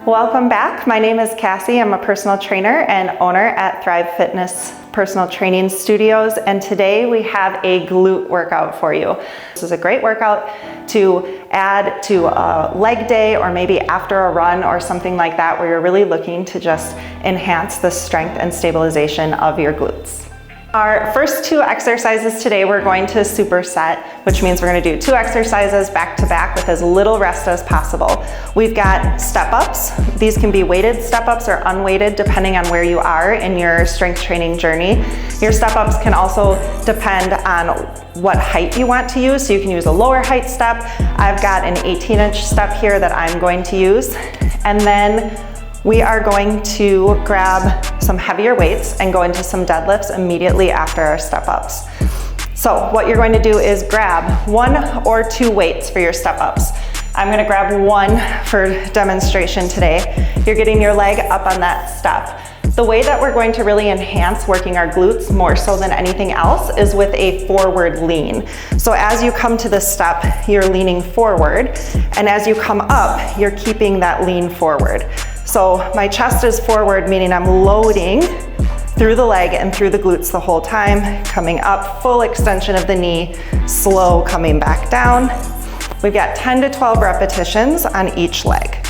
Welcome back. My name is Cassie. I'm a personal trainer and owner at Thrive Fitness Personal Training Studios, and today we have a glute workout for you. This is a great workout to add to a leg day or maybe after a run or something like that where you're really looking to just enhance the strength and stabilization of your glutes. Our first two exercises today, we're going to superset, which means we're going to do two exercises back to back with as little rest as possible. We've got step ups. These can be weighted step ups or unweighted depending on where you are in your strength training journey. Your step ups can also depend on what height you want to use. So you can use a lower height step. I've got an 18-inch step here that I'm going to use. And then we are going to grab some heavier weights and go into some deadlifts immediately after our step ups. So what you're going to do is grab one or two weights for your step ups. I'm gonna grab one for demonstration today. You're getting your leg up on that step. The way that we're going to really enhance working our glutes more so than anything else is with a forward lean. So as you come to this step, you're leaning forward, and as you come up, you're keeping that lean forward. So my chest is forward, meaning I'm loading through the leg and through the glutes the whole time, coming up, full extension of the knee, slow coming back down. We've got 10 to 12 repetitions on each leg.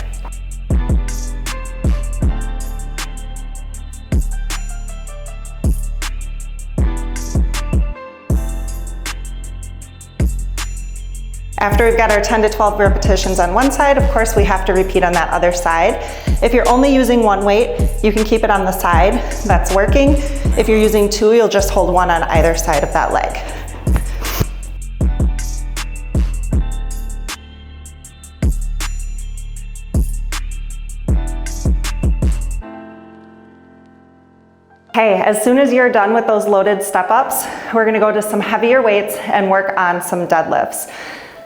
After we've got our 10 to 12 repetitions on one side, of course, we have to repeat on that other side. If you're only using one weight, you can keep it on the side. That's working. If you're using two, you'll just hold one on either side of that leg. Okay, as soon as you're done with those loaded step ups, we're gonna go to some heavier weights and work on some deadlifts.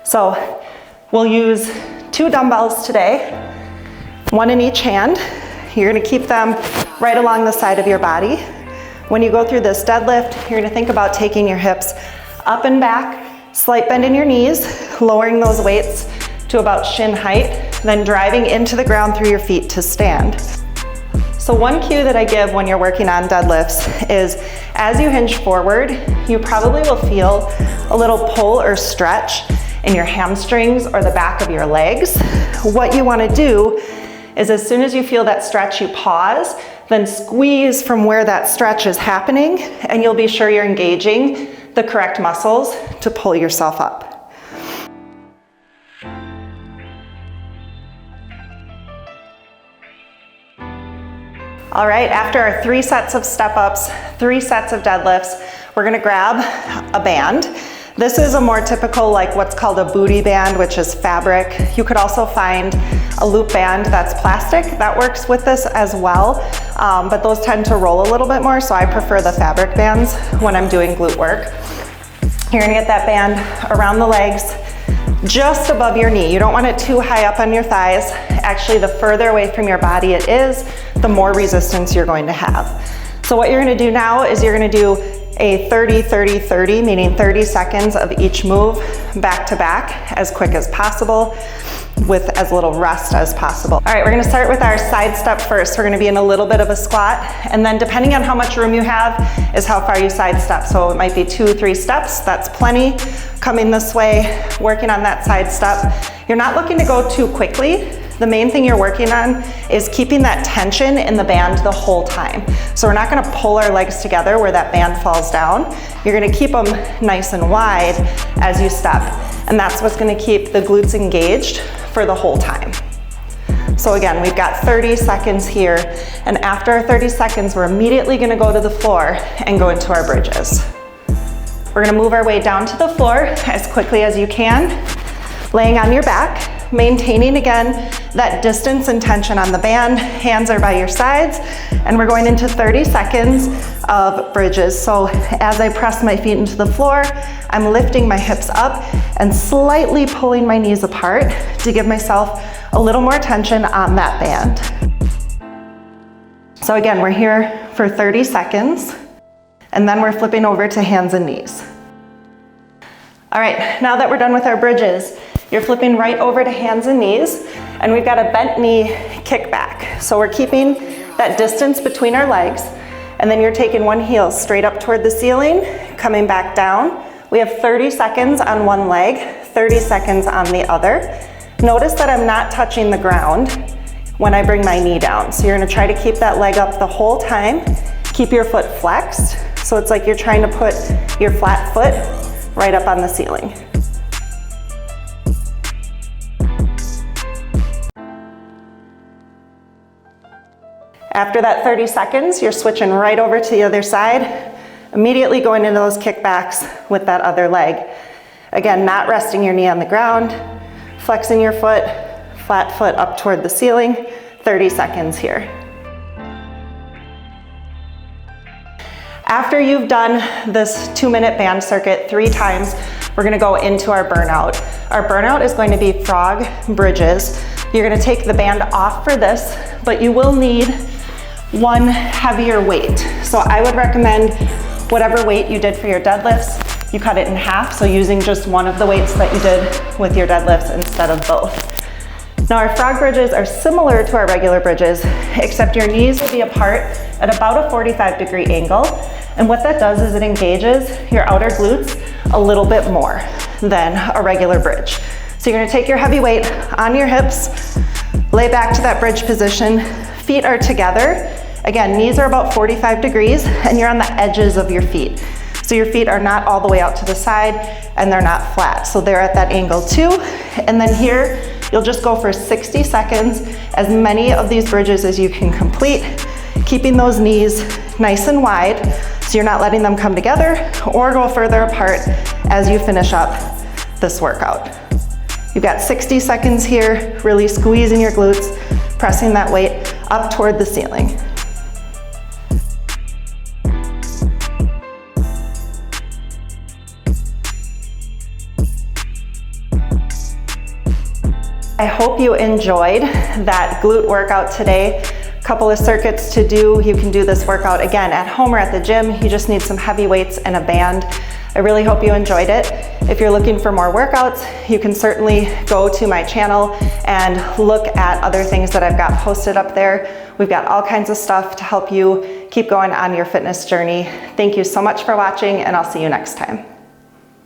So we'll use two dumbbells today, one in each hand. You're gonna keep them right along the side of your body. When you go through this deadlift, you're gonna think about taking your hips up and back, slight bend in your knees, lowering those weights to about shin height, then driving into the ground through your feet to stand. So one cue that I give when you're working on deadlifts is as you hinge forward, you probably will feel a little pull or stretch in your hamstrings or the back of your legs. What you want to do is as soon as you feel that stretch, you pause, then squeeze from where that stretch is happening, and you'll be sure you're engaging the correct muscles to pull yourself up. All right, after our 3 sets of step ups, 3 sets of deadlifts, we're gonna grab a band. This is a more typical, like what's called a booty band, which is fabric. You could also find a loop band that's plastic that works with this as well, but those tend to roll a little bit more, so I prefer the fabric bands when I'm doing glute work. You're gonna get that band around the legs, just above your knee. You don't want it too high up on your thighs. Actually, the further away from your body it is, the more resistance you're going to have. So what you're gonna do now is you're gonna do a 30-30-30, meaning 30 seconds of each move back to back as quick as possible with as little rest as possible. All right, we're gonna start with our side step first. We're gonna be in a little bit of a squat, and then depending on how much room you have is how far you side step. So it might be 2-3 steps, that's plenty. Coming this way, working on that side step. You're not looking to go too quickly. The main thing you're working on is keeping that tension in the band the whole time. So we're not gonna pull our legs together where that band falls down. You're gonna keep them nice and wide as you step. And that's what's gonna keep the glutes engaged for the whole time. So again, we've got 30 seconds here. And after our 30 seconds, we're immediately gonna go to the floor and go into our bridges. We're gonna move our way down to the floor as quickly as you can, laying on your back. Maintaining again that distance and tension on the band, hands are by your sides, and we're going into 30 seconds of bridges. So as I press my feet into the floor, I'm lifting my hips up and slightly pulling my knees apart to give myself a little more tension on that band. So again, we're here for 30 seconds, and then we're flipping over to hands and knees. All right, now that we're done with our bridges, You're flipping right over to hands and knees, and we've got a bent knee kickback. So we're keeping that distance between our legs, and then you're taking one heel straight up toward the ceiling, coming back down. We have 30 seconds on one leg, 30 seconds on the other. Notice that I'm not touching the ground when I bring my knee down. So you're gonna try to keep that leg up the whole time. Keep your foot flexed. So it's like you're trying to put your flat foot right up on the ceiling. After that 30 seconds, you're switching right over to the other side, immediately going into those kickbacks with that other leg. Again, not resting your knee on the ground, flexing your foot, flat foot up toward the ceiling, 30 seconds here. After you've done this 2-minute band circuit 3 times, we're gonna go into our burnout. Our burnout is going to be frog bridges. You're gonna take the band off for this, but you will need one heavier weight. So I would recommend whatever weight you did for your deadlifts, you cut it in half, so using just one of the weights that you did with your deadlifts instead of both. Now our frog bridges are similar to our regular bridges, except your knees will be apart at about a 45-degree angle. And what that does is it engages your outer glutes a little bit more than a regular bridge. So you're gonna take your heavy weight on your hips, lay back to that bridge position, feet are together. Again, knees are about 45 degrees and you're on the edges of your feet. So your feet are not all the way out to the side and they're not flat. So they're at that angle too. And then here, you'll just go for 60 seconds, as many of these bridges as you can complete, keeping those knees nice and wide so you're not letting them come together or go further apart as you finish up this workout. You've got 60 seconds here, really squeezing your glutes, pressing that weight up toward the ceiling. I hope you enjoyed that glute workout today. A couple of circuits to do. You can do this workout again at home or at the gym. You just need some heavy weights and a band. I really hope you enjoyed it. If you're looking for more workouts, you can certainly go to my channel and look at other things that I've got posted up there. We've got all kinds of stuff to help you keep going on your fitness journey. Thank you so much for watching, and I'll see you next time.